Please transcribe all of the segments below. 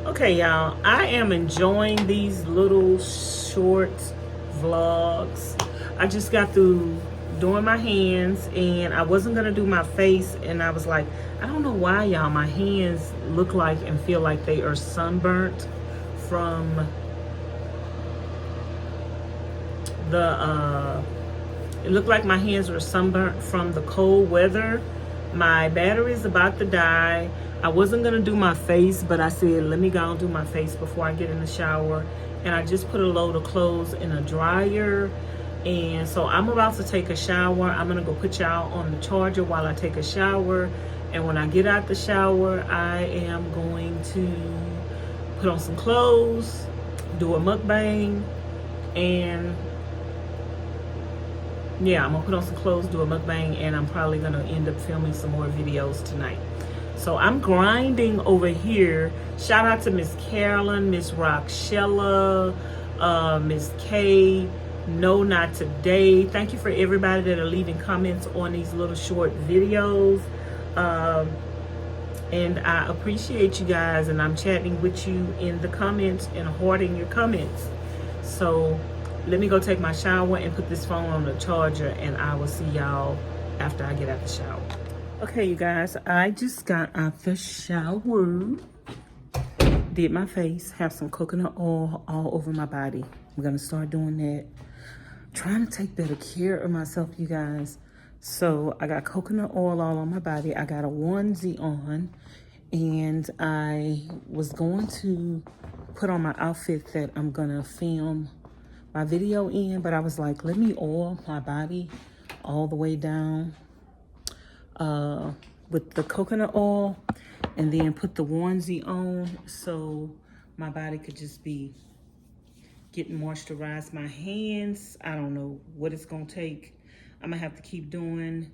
Okay, y'all, I am enjoying these little short vlogs. I just got through doing my hands and I wasn't gonna do my face, and I was like, I don't know why, y'all, my hands look like and feel like they are sunburnt from the it looked like my hands were sunburnt from the cold weather. My battery is about to die. I wasn't gonna do my face, but I said, let me go and do my face before I get in the shower. And I just put a load of clothes in a dryer. And so I'm about to take a shower. I'm gonna go put y'all on the charger while I take a shower. And when I get out the shower, I am going to put on some clothes, do a mukbang, and yeah, I'm gonna put on some clothes, do a mukbang, and I'm probably gonna end up filming some more videos tonight. So I'm grinding over here. Shout out to Miss Carolyn, Miss Roxella, Miss K. No, not today. Thank you for everybody that are leaving comments on these little short videos. And I appreciate you guys, and I'm chatting with you in the comments and hearting your comments. So let me go take my shower and put this phone on the charger, and I will see y'all after I get out the shower. Okay, you guys, I just got out the shower, did my face, have some coconut oil all over my body. I'm gonna start doing that. Trying to take better care of myself, you guys. So I got coconut oil all on my body. I got a onesie on, and I was going to put on my outfit that I'm gonna film my video in, but I was like, let me oil my body all the way down with the coconut oil, and then put the onesie on so my body could just be getting moisturized. My hands, I don't know what it's gonna take. I'm gonna have to keep doing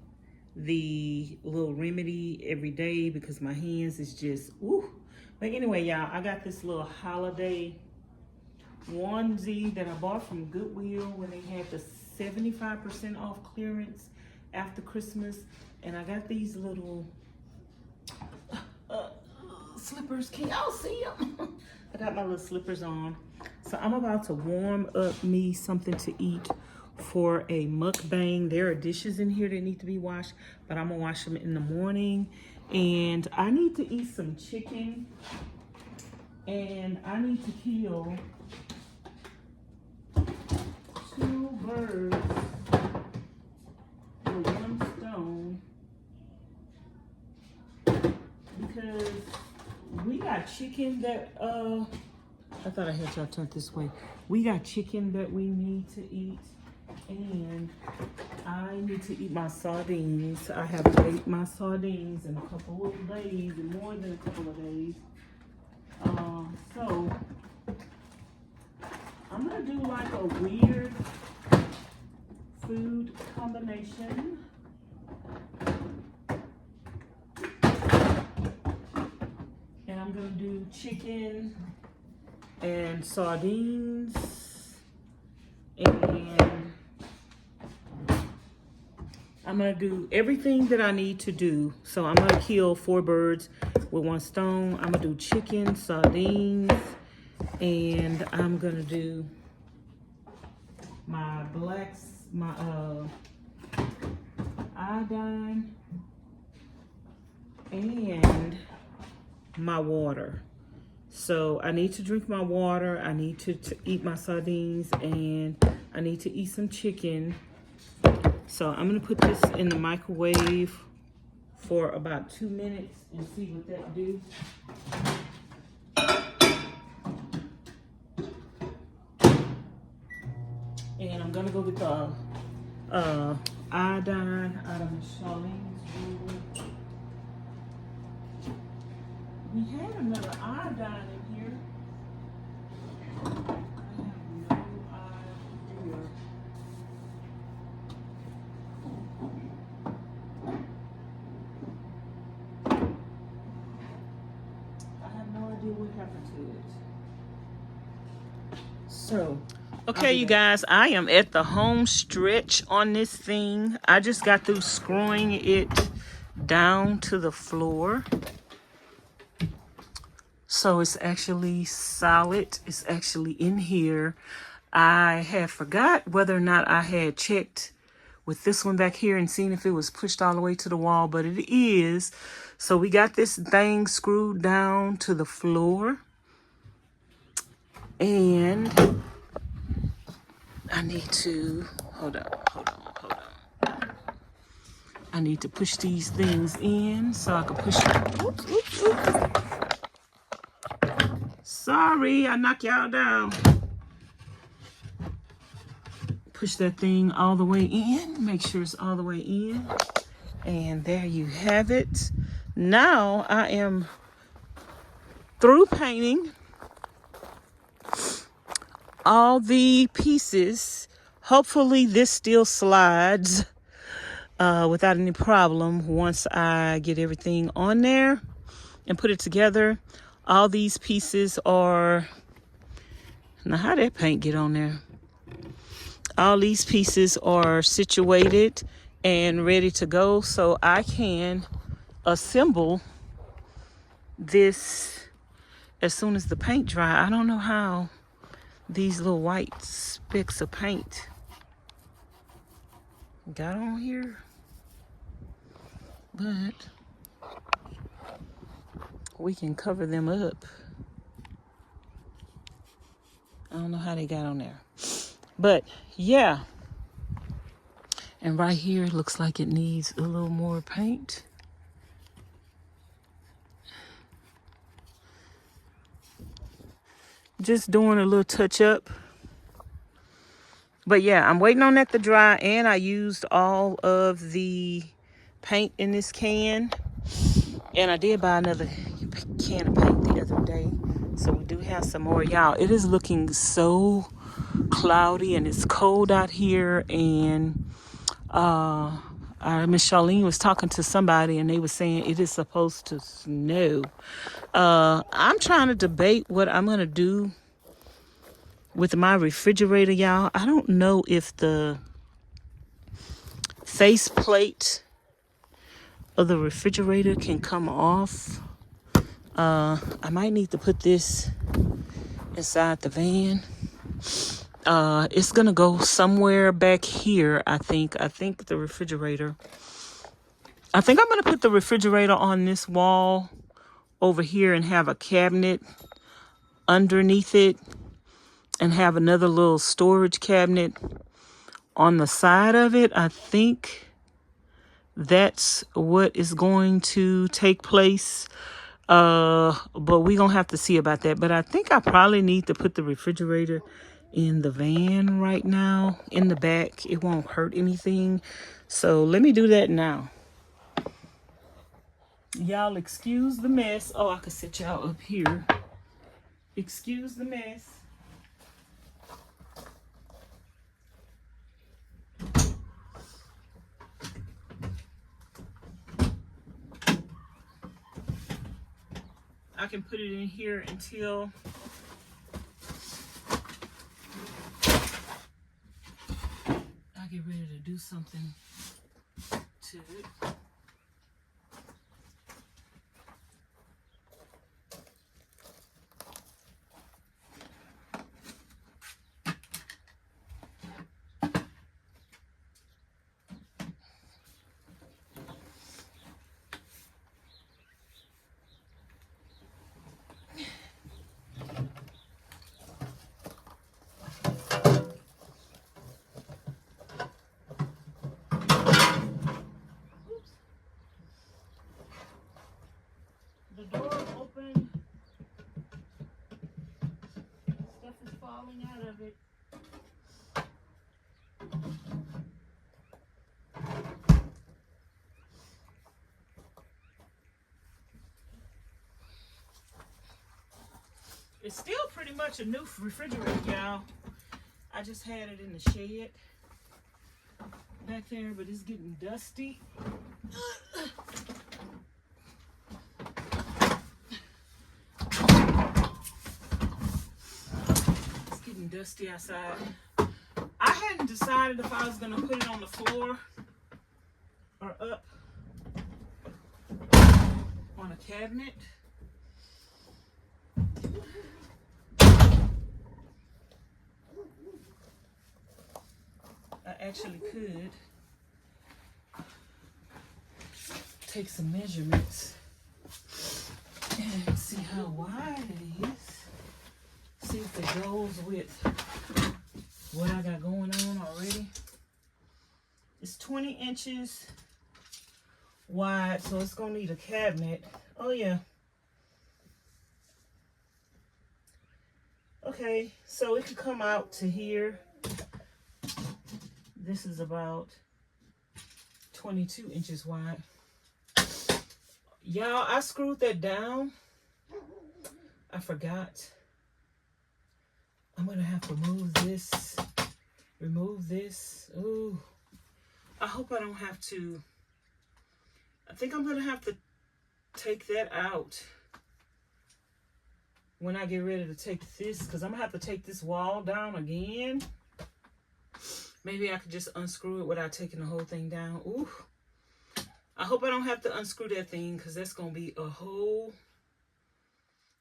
the little remedy every day because my hands is just ooh. But anyway, y'all, I got this little holiday onesie that I bought from Goodwill when they had the 75% off clearance after Christmas. And I got these little slippers. Can y'all see them? I got my little slippers on. So I'm about to warm up me something to eat for a mukbang. There are dishes in here that need to be washed, but I'm gonna wash them in the morning. And I need to eat some chicken, and I need to kill 2 birds with 1 stone, because we got chicken that I thought I had y'all turned this way. We got chicken that we need to eat, and I need to eat my sardines. I haven't ate my sardines in a couple of days, and more than a couple of days. So I'm gonna do like a weird food combination. And I'm gonna do chicken and sardines, and I'm gonna do everything that I need to do. So I'm gonna kill 4 birds with 1 stone. I'm gonna do chicken, sardines, and I'm gonna do my iodine, and my water. So I need to drink my water, I need to eat my sardines, and I need to eat some chicken. So I'm gonna put this in the microwave for about 2 minutes and see what that do. And I'm gonna go get the iodine out of Charlene's room. We had another iodine in here. I have no idea. I have no idea what happened to it. So, okay, you guys, I am at the home stretch on this thing. I just got through screwing it down to the floor. So it's actually solid. It's actually in here. I had forgot whether or not I had checked with this one back here and seen if it was pushed all the way to the wall, but it is. So we got this thing screwed down to the floor. And I need to, hold on. I need to push these things in so I can push it. Oops. Sorry, I knocked y'all down. Push that thing all the way in. Make sure it's all the way in. And there you have it. Now I am through painting all the pieces. Hopefully this still slides without any problem once I get everything on there and put it together. All these pieces are, now how did that paint get on there? All these pieces are situated and ready to go, so I can assemble this as soon as the paint dry. I don't know how these little white specks of paint got on here, but we can cover them up. I don't know how they got on there, but yeah. And right here looks like it needs a little more paint. Just doing a little touch up. But yeah, I'm waiting on that to dry, and I used all of the paint in this can. And I did buy another can of paint the other day. So we do have some more. Y'all, it is looking so cloudy and it's cold out here. And Miss Charlene was talking to somebody and they were saying it is supposed to snow. I'm trying to debate what I'm going to do with my refrigerator, y'all. I don't know if the face plate of the refrigerator can come off. I might need to put this inside the van. It's gonna go somewhere back here, I think the refrigerator. I think I'm gonna put the refrigerator on this wall over here and have a cabinet underneath it and have another little storage cabinet on the side of it. I think that's what is going to take place. But we're gonna have to see about that. But I think I probably need to put the refrigerator in the van right now, in the back. It won't hurt anything. So let me do that now. Y'all excuse the mess. Oh, I could sit y'all up here. Excuse the mess. I can put it in here until I get ready to do something to it. The door open. Stuff is falling out of it. It's still pretty much a new refrigerator, y'all. I just had it in the shed back there, but it's getting dusty. Dusty outside. I hadn't decided if I was gonna put it on the floor or up on a cabinet. actually could take some measurements and see how wide it is. See if it goes with what I got going on already. It's 20 inches wide, so it's gonna need a cabinet. Oh yeah. Okay, so it could come out to here. This is about 22 inches wide. Y'all, I screwed that down. I forgot. I'm gonna have to remove this. Ooh. I hope I don't have to. I think I'm gonna have to take that out when I get ready to take this, because I'm gonna have to take this wall down again. Maybe I could just unscrew it without taking the whole thing down. Ooh. I hope I don't have to unscrew that thing, because that's gonna be a whole,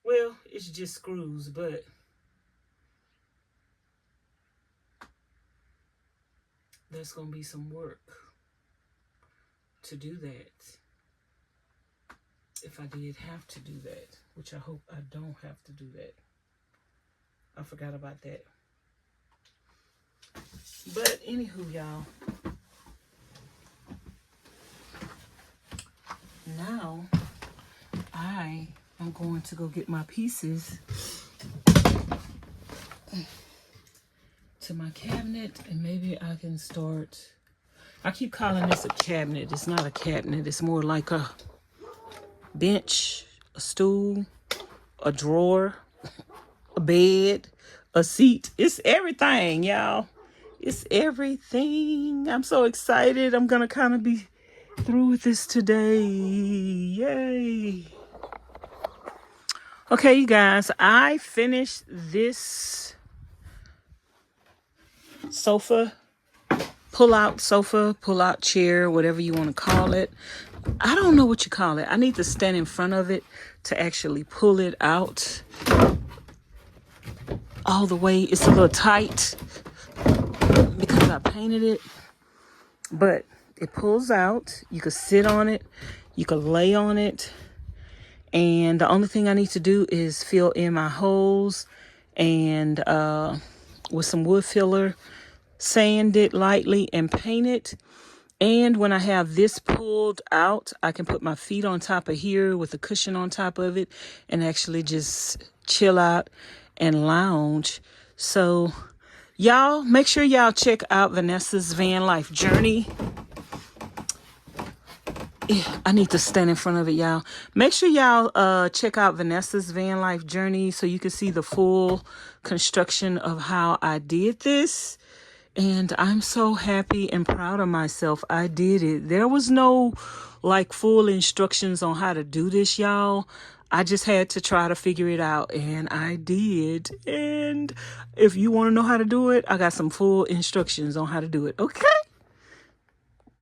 well, it's just screws, but that's gonna be some work to do that. If I did have to do that, which I hope I don't have to do that. I forgot about that. But anywho, y'all, now I am going to go get my pieces to my cabinet, and maybe I can start. I keep calling this a cabinet. It's not a cabinet. It's more like a bench, a stool, a drawer, a bed, a seat. It's everything, y'all. It's everything. I'm so excited. I'm gonna kind of be through with this today. Yay. Okay, you guys, I finished this pull-out chair, whatever you want to call it. I don't know what you call it. I need to stand in front of it to actually pull it out all the way. It's a little tight because I painted it, but it pulls out. You could sit on it. You could lay on it. And the only thing I need to do is fill in my holes and with some wood filler, sand it lightly and paint it. And when I have this pulled out, I can put my feet on top of here with a cushion on top of it and actually just chill out and lounge. So y'all, make sure y'all check out Vanessa's van life journey. I need to stand in front of it, y'all. Make sure y'all check out Vanessa's van life journey so you can see the full construction of how I did this. And I'm so happy and proud of myself. I did it. There was no like full instructions on how to do this, y'all. I just had to try to figure it out, and I did. And if you want to know how to do it, I got some full instructions on how to do it. Okay.